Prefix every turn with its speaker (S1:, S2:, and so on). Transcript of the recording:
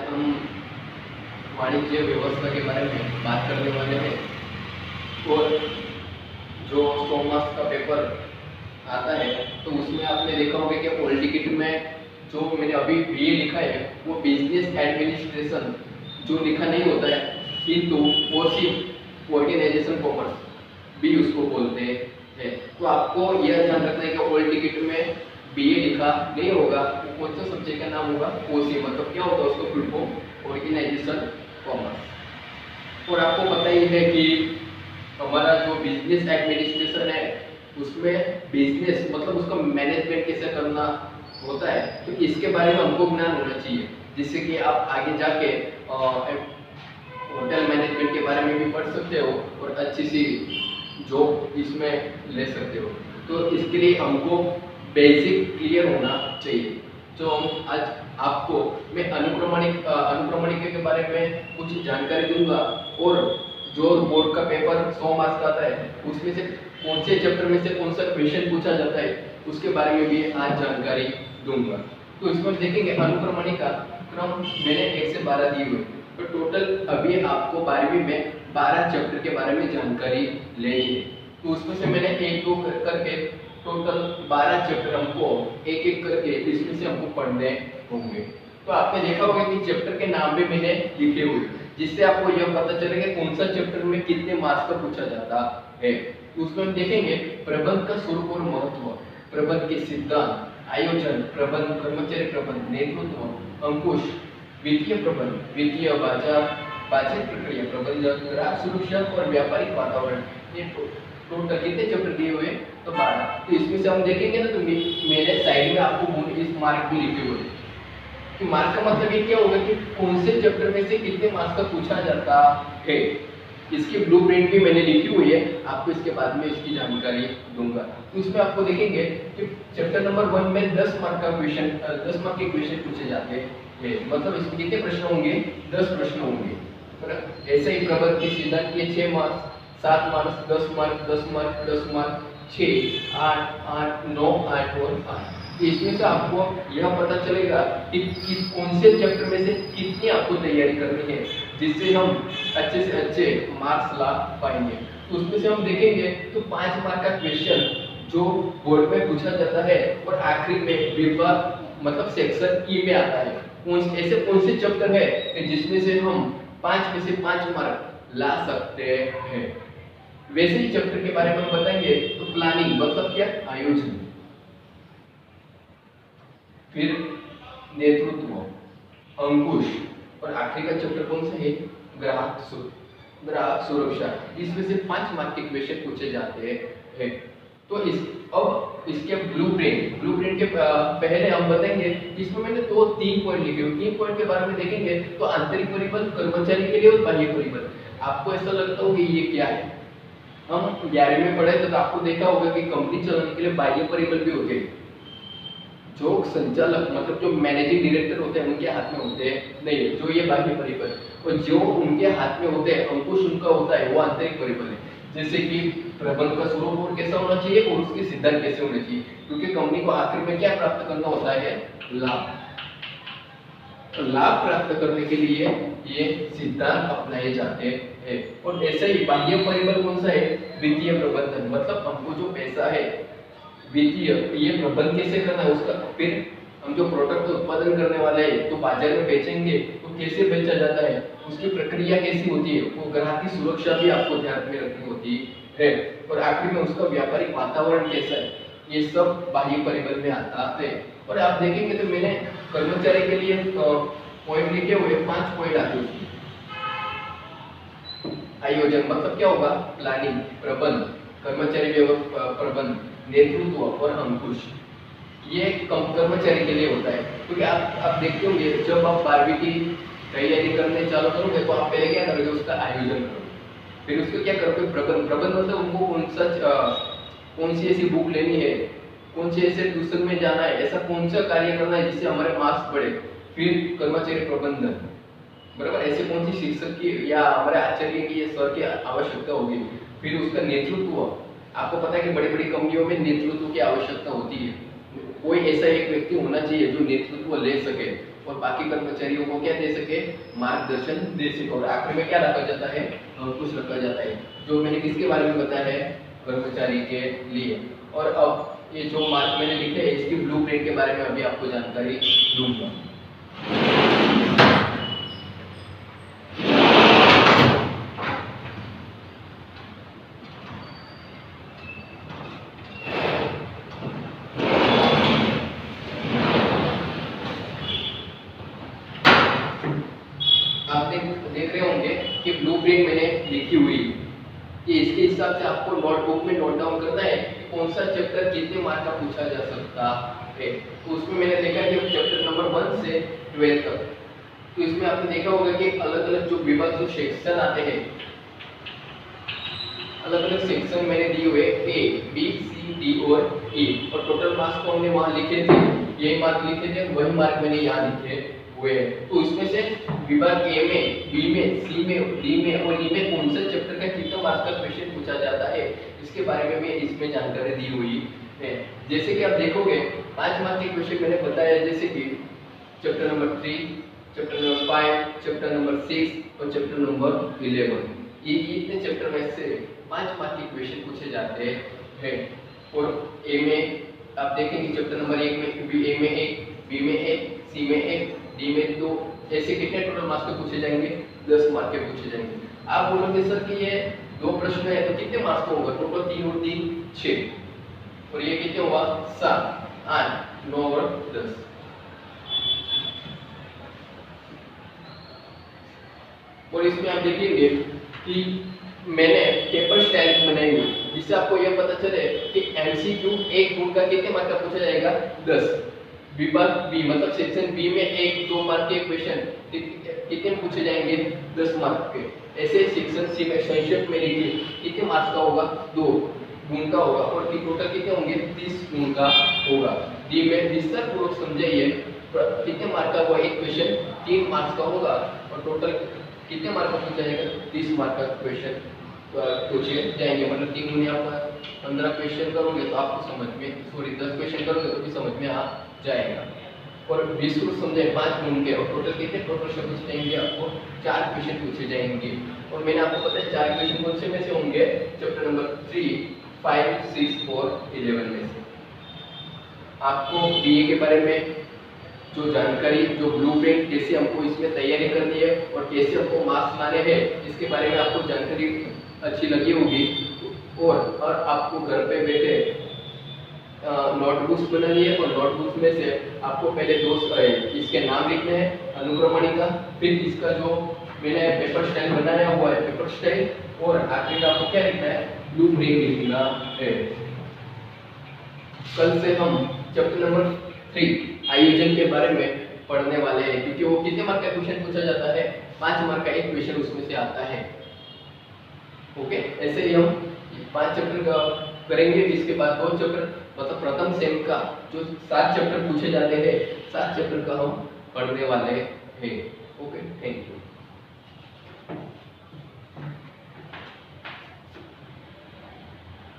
S1: हम वाणिज्य व्यवस्था के बारे में बात करने वाले हैं। और जो 100 मार्क्स का पेपर आता है तो उसमें आपने देखा होगा कि ऑल टिकट में जो मैंने अभी बीए लिखा है वो बिजनेस एडमिनिस्ट्रेशन जो लिखा नहीं होता है, किंतु वो सिर्फ ऑर्गेनाइजेशन कॉमर्स भी उसको बोलते हैं। तो आपको यह ध्यान रखना है कि ऑल टिकट में बीए लिखा नहीं होगा, कौन सा सब्जेक्ट का नाम होगा ओसी, मतलब क्या होता है उसको फुल फॉर्म ऑर्गेनाइजेशन कॉमर्स। और आपको पता ही है कि हमारा जो बिजनेस एडमिनिस्ट्रेशन है उसमें बिजनेस मतलब उसका मैनेजमेंट कैसे करना होता है, तो इसके बारे में हमको ज्ञान होना चाहिए, जिससे कि आप आगे जाके होटल मैनेजमेंट के बारे में भी पढ़ सकते हो और अच्छी सी जॉब इसमें ले सकते हो। तो इसके लिए हमको बेसिक क्लियर होना चाहिए। तो हम आज आपको मैं अनुक्रमणिका के बारे में कुछ जानकारी दूंगा, और जो बोर्ड का पेपर 100 मार्क्स का आता है उसमें से कौन से चैप्टर में से कौन सा क्वेश्चन पूछा जाता है उसके बारे में भी आज जानकारी दूंगा। तो इसमें देखेंगे अनुक्रमणिका क्रम मैंने 1 से 12 दिए हुए, तो टोटल अभी आपको 12वीं में 12 चैप्टर के बारे में जानकारी लेनी है। तो उसमें से मैंने 1-2 करके टोटल 12 चैप्टर हमको एक एक करके इसमें से हमको पढ़ने होंगे। तो आपने देखा होगा कि चैप्टर के नाम भी मैंने लिखे हुए, जिससे आपको यह पता चलेगा कौन सा चैप्टर में कितने मार्क्स का पूछा जाता है। तो उसमें हम देखेंगे प्रबंध का स्वरूप और महत्व, प्रबंध के सिद्धांत, आयोजन, प्रबंध, कर्मचारी प्रबंध, नेतृत्व, अंकुश, वित्तीय प्रबंध, वित्तीय बाजार प्रक्रिया प्रबंधन, ग्राहक सुरक्षा और व्यापारिक वातावरण। ये टोटल कितने चैप्टर दिए हुए? तो 12। तो इसमें से हम देखेंगे ना, तो मेरे साइड में आपको इस मार्क भी लिखे हुए कि मार्क का मतलब ये क्या होगा कि कौन से चैप्टर में से कितने मार्क्स का पूछा जाता है। इसकी ब्लूप्रिंट भी मैंने लिखी हुई है, आपको इसके बाद में इसकी जानकारी दूंगा। तो इसमें आपको देखेंगे कि चैप्टर नंबर 1 में 10 मार्क का क्वेश्चन 10 मार्क के क्वेश्चन पूछे जाते हैं, मतलब इसमें कितने प्रश्न होंगे? 10 प्रश्न होंगे। ऐसे ही प्रबंध की सिद्धांत के 6 marks, 7 marks, 10 mark, 10 mark, 10 mark, 6, 8, 8, 9, 8 और 8। इसमें से आपको यह पता चलेगा कि कौन से चैप्टर में से कितनी आपको तैयारी करनी है, जिससे हम अच्छे से अच्छे मार्क्स ला पाएंगे। तो उसमें से हम देखेंगे तो 5 मार्क का क्वेश्चन जो बोर्ड में पूछा जाता है और आखिरी में विभाग मतलब सेक्शन ई में आता है। ऐसे कौन से चैप्टर है जिसमें से हम 5 में से 5 मार्क ला सकते हैं। वैसे ही चैप्टर के बारे में हम बताएंगे तो प्लानिंग मतलब क्या? आयोजन, फिर नेतृत्व, अंकुश, और आखिरी का चैप्टर कौन सा है? ग्राहक सुरक्षा। इसमें से 5 मार्क के क्वेश्चन पूछे जाते हैं। तो अब इसके ब्लूप्रिंट के पहले हम बताएंगे, इसमें मैंने 3 पॉइंट लिखे हुए। 3 पॉइंट के बारे में देखेंगे तो आंतरिक परिबल कर्मचारी के लिए और बाह्य परिबल। आपको ऐसा लगता होगा ये क्या है? हम 11वीं में पढ़े तो आपको देखा होगा कि कंपनी चलाने के लिए बाह्य परिबल भी होते हैं, जो संचालक मतलब जो मैनेजिंग डायरेक्टर होते हैं उनके हाथ में होते हैं, नहीं जो ये बाह्य परिबल, और जो उनके हाथ में होते हैं अंकुश उनका होता है वो आंतरिक परिबल है। जैसे कि प्रबंध का स्वरूप और कैसा होना चाहिए और उसके सिद्धांत कैसे होने चाहिए, क्योंकि कंपनी को आखिर में क्या प्राप्त करना होता है? लाभ। तो लाभ प्राप्त करने के लिए ये सिद्धांत अपनाए जाते हैं। और ऐसे ही बाह्य परिबल कौन सा है? वित्तीय प्रबंधन, मतलब हमको जो पैसा है वित्तीय ये प्रबंध कैसे करना है उसका, फिर हम जो प्रोडक्ट उत्पादन करने वाले हैं तो बाजार में बेचेंगे तो कैसे बेचा जाता है, उसकी प्रक्रिया कैसी होती है, वो ग्राहक की सुरक्षा भी आपको ध्यान में रखनी होती है, और आखिर में उसका व्यापारिक वातावरण कैसा है, ये सब बाह्य परिबल में आता है। और आप देखेंगे तो मैंने कर्मचारी के लिए पॉइंट लिखे हुए 5 पॉइंट आते हैं। आयोजन मतलब क्या होगा? प्लानिंग, प्रबंध, कर्मचारी प्रबंध, नेतृत्व और अंकुश। ये कर्मचारी के लिए होता है, क्योंकि आप देखते होंगे जब आप 12वीं की तैयारी करने चालू करोगे तो आप पहले क्या करोगे? उसका आयोजन करोगे, फिर उसको क्या करोगे? प्रबंध मतलब उनको कौन सी ऐसी बुक लेनी है, कौन से ऐसे ट्यूशन में जाना है, ऐसा कौन सा कार्य करना है जिससे हमारे मार्क्स बढ़े, फिर कर्मचारी प्रबंधन, बराबर, ऐसे कौन सी शिक्षक की या हमारे आचार्य की या सर की आवश्यकता होगी, फिर उसका नेतृत्व। आपको पता है कि बड़ी बड़ी कंपनियों में नेतृत्व की आवश्यकता होती है, कोई ऐसा एक व्यक्ति होना चाहिए जो नेतृत्व ले सके, और बाकी कर्मचारियों को क्या दे सके, मार्गदर्शन दे सके। और आखिर में क्या रखा जाता है, कुछ रखा जाता है जो मैंने किसके बारे में बताया है, कर्मचारी के लिए। और अब ये जो मार्क मैंने लिखे हैं इसकी ब्लूप्रिंट के बारे में अभी आपको जानकारी दूंगा। आप देख रहे होंगे कि ब्लूप्रिंट मैंने लिखी हुई कि इसके हिसाब से आपको नोटबुक में नोट डाउन करना है कि कौन सा चैप्टर कितने मार्क का पूछा जा सकता है। तो उसमें मैंने देखा कि चैप्टर नंबर 1 से 12 तक, तो इसमें आपने देखा होगा कि अलग अलग जो विभाग जो सेक्शन आते हैं, अलग अलग सेक्शन मैंने दिए हुए ए बी सी डी और ई, और टोटल मार्क्स को हमने वहां लिखे थे, यही मार्क लिखे थे, वही मार्क मैंने यहाँ लिखे हुए हैं। तो इसमें से विभाग ए में, बी में, सी में, डी में और ई में कौन से चैप्टर का कितना मार्क्स का क्वेश्चन पूछा जाता है, इसके बारे में भी इसमें जानकारी दी हुई है। जैसे कि आप देखोगे 5 मार्क के क्वेश्चन मैंने बताया, जैसे कि chapter number 3, chapter number 5, chapter number 6 और चैप्टर नंबर 11, ये इतने चैप्टर में से 5 मार्क के क्वेश्चन पूछे जाते हैं। और ए में आप देखेंगे चैप्टर नंबर 1 में ए में 1, बी में 1, सी में 1, डी में 2, ऐसे कितने टोटल मार्क्स के पूछे जाएंगे, 10 मार्क के पूछे जाएंगे। आप बोलोगे सर कि ये 2 प्रश्न है तो कितने मार्क्स का होगा, टोटल 3 और 3 6, और ये कितने हुआ 7, 8, 9 और 10। और इसमें आप देखेंगे कि मैंने पेपर स्टाइल बनाई हुई, जिससे आपको यह पता चले कि एमसीक्यू एक गुण का कितने मार्क का पूछा जाएगा, 10। विभाग बी मतलब सेक्शन बी में 1-2 मार्क के क्वेश्चन कितने पूछे जाएंगे, 10 मार्क के। ऐसे सेक्शन सी में संक्षेप में लिखिए कितने मार्क्स का होगा, 2 गुण का होगा, और टोटल कितने होंगे, 30 गुण का होगा। डी में विस्तार पूर्वक समझाइए कितने मार्क का हुआ एक क्वेश्चन, 3 मार्क्स का होगा, और टोटल कितने मार्क का पूछा जाएगा, 30 मार्क का क्वेश्चन पूछे जाएंगे। मतलब 3 गुने आप 15 क्वेश्चन करोगे तो आपको समझ में, सॉरी 10 क्वेश्चन करोगे तो भी समझ में आ जाएगा। और विस्तृत समझे 5 गुण के, और टोटल कितने प्रश्न पूछे जाएंगे, आपको 4 क्वेश्चन पूछे जाएंगे। और मैंने आपको पता है 4 क्वेश्चन कौन से में से होंगे, चैप्टर नंबर 3, 5, 6 और 11 में से। आपको बीए के बारे में जो जानकारी, जो ब्लूप्रिंट कैसे हमको इसमें तैयारी करनी है और कैसे हमको मार्क्स लाने हैं, इसके बारे में आपको जानकारी अच्छी लगी होगी। और आपको घर पे बैठे नोटबुक्स बनानी है, और नोटबुक्स में से आपको पहले इसके नाम लिखने हैं, अनुक्रमणिका, फिर इसका जो मैंने पेपर स्टाइल बनाया हुआ है पेपर स्टाइल, और आखिर में आपको क्या लिखना है, ब्लूप्रिंट लिखना है। कल से हम चैप्टर नंबर 3 आयोजन के बारे में पढ़ने वाले हैं, क्योंकि वो कितने मार्क का क्वेश्चन पूछा जाता है, 5 मार्क का एक क्वेश्चन उसमें से आता है। ओके, ऐसे ही हम 5 चैप्टर का करेंगे, इसके बाद 2 चैप्टर मतलब प्रथम सेम का जो 7 चैप्टर पूछे जाते हैं, 7 चैप्टर का हम पढ़ने वाले हैं। Okay, thank you.